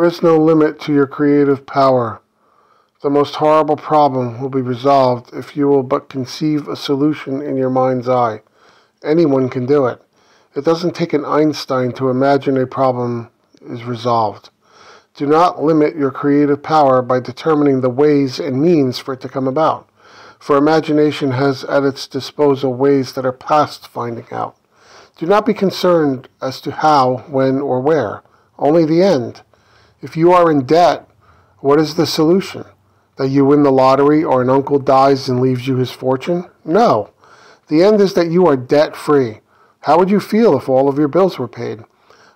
There is no limit to your creative power. The most horrible problem will be resolved if you will but conceive a solution in your mind's eye. Anyone can do it. It doesn't take an Einstein to imagine a problem is resolved. Do not limit your creative power by determining the ways and means for it to come about, for imagination has at its disposal ways that are past finding out. Do not be concerned as to how, when, or where, only the end. If you are in debt, what is the solution? That you win the lottery or an uncle dies and leaves you his fortune? No. The end is that you are debt-free. How would you feel if all of your bills were paid?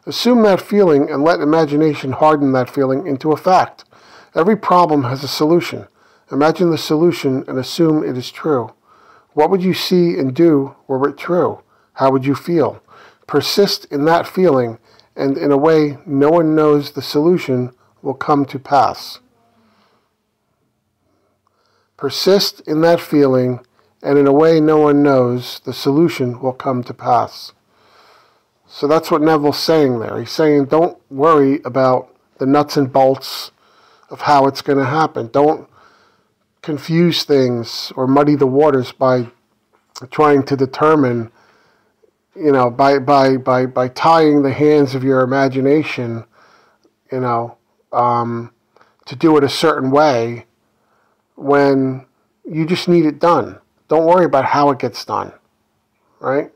Assume that feeling and let imagination harden that feeling into a fact. Every problem has a solution. Imagine the solution and assume it is true. What would you see and do were it true? How would you feel? Persist in that feeling, and in a way no one knows the solution will come to pass. Persist in that feeling, and in a way no one knows the solution will come to pass. So that's what Neville's saying there. He's saying don't worry about the nuts and bolts of how it's going to happen. Don't confuse things or muddy the waters by trying to determine, by tying the hands of your imagination, to do it a certain way when you just need it done. Don't worry about how it gets done, right?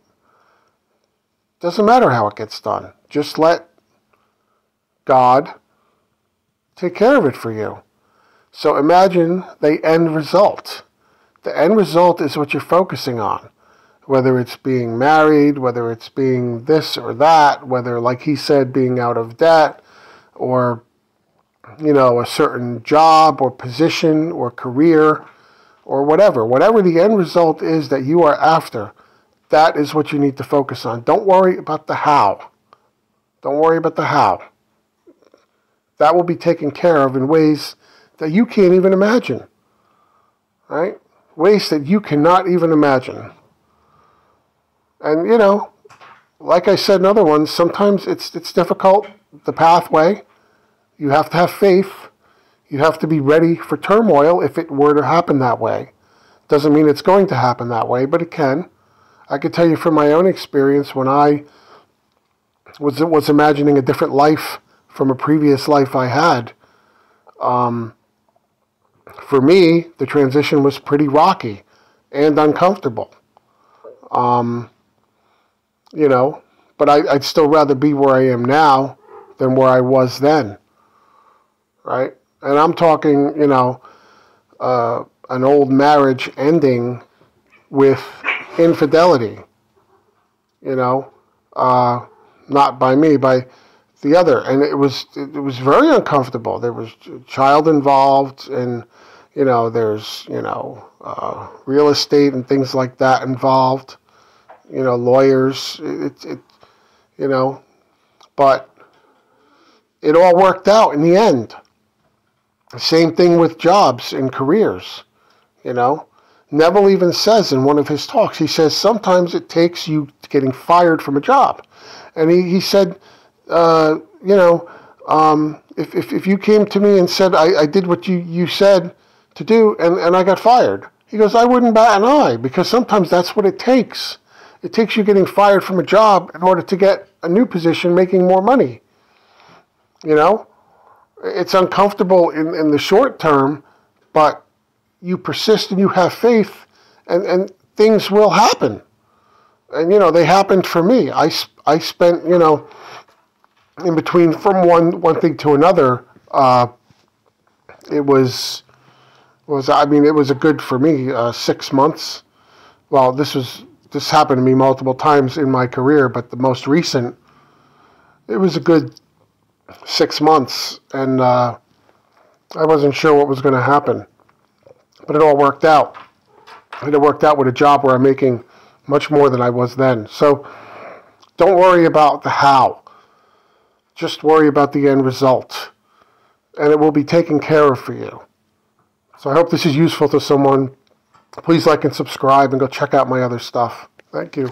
Doesn't matter how it gets done. Just let God take care of it for you. So imagine the end result. The end result is what you're focusing on. Whether it's being married, whether it's being this or that, whether, like he said, being out of debt, or, a certain job or position or career or whatever. Whatever the end result is that you are after, that is what you need to focus on. Don't worry about the how. Don't worry about the how. That will be taken care of in ways that you can't even imagine. Right? Ways that you cannot even imagine. And, like I said in other ones, sometimes it's difficult, the pathway. You have to have faith. You have to be ready for turmoil if it were to happen that way. Doesn't mean it's going to happen that way, but it can. I could tell you from my own experience when I was imagining a different life from a previous life I had. For me, the transition was pretty rocky and uncomfortable. But I'd still rather be where I am now than where I was then, right? And I'm talking, an old marriage ending with infidelity, not by me, by the other. And it was very uncomfortable. There was a child involved, and, there's, real estate and things like that involved. Lawyers, but it all worked out in the end. Same thing with jobs and careers, Neville even says in one of his talks, he says, sometimes it takes you getting fired from a job. And he said, if you came to me and said, I did what you said to do, and I got fired. He goes, I wouldn't bat an eye, because sometimes that's what it takes. It takes you getting fired from a job in order to get a new position making more money. It's uncomfortable in the short term, but you persist and you have faith, and things will happen. And, they happened for me. I spent, in between from one thing to another, it was a good, for me, 6 months. Well, this happened to me multiple times in my career, but the most recent, it was a good 6 months, and I wasn't sure what was going to happen, but it all worked out. And it worked out with a job where I'm making much more than I was then. So don't worry about the how. Just worry about the end result, and it will be taken care of for you. So I hope this is useful to someone. Please like and subscribe, and go check out my other stuff. Thank you.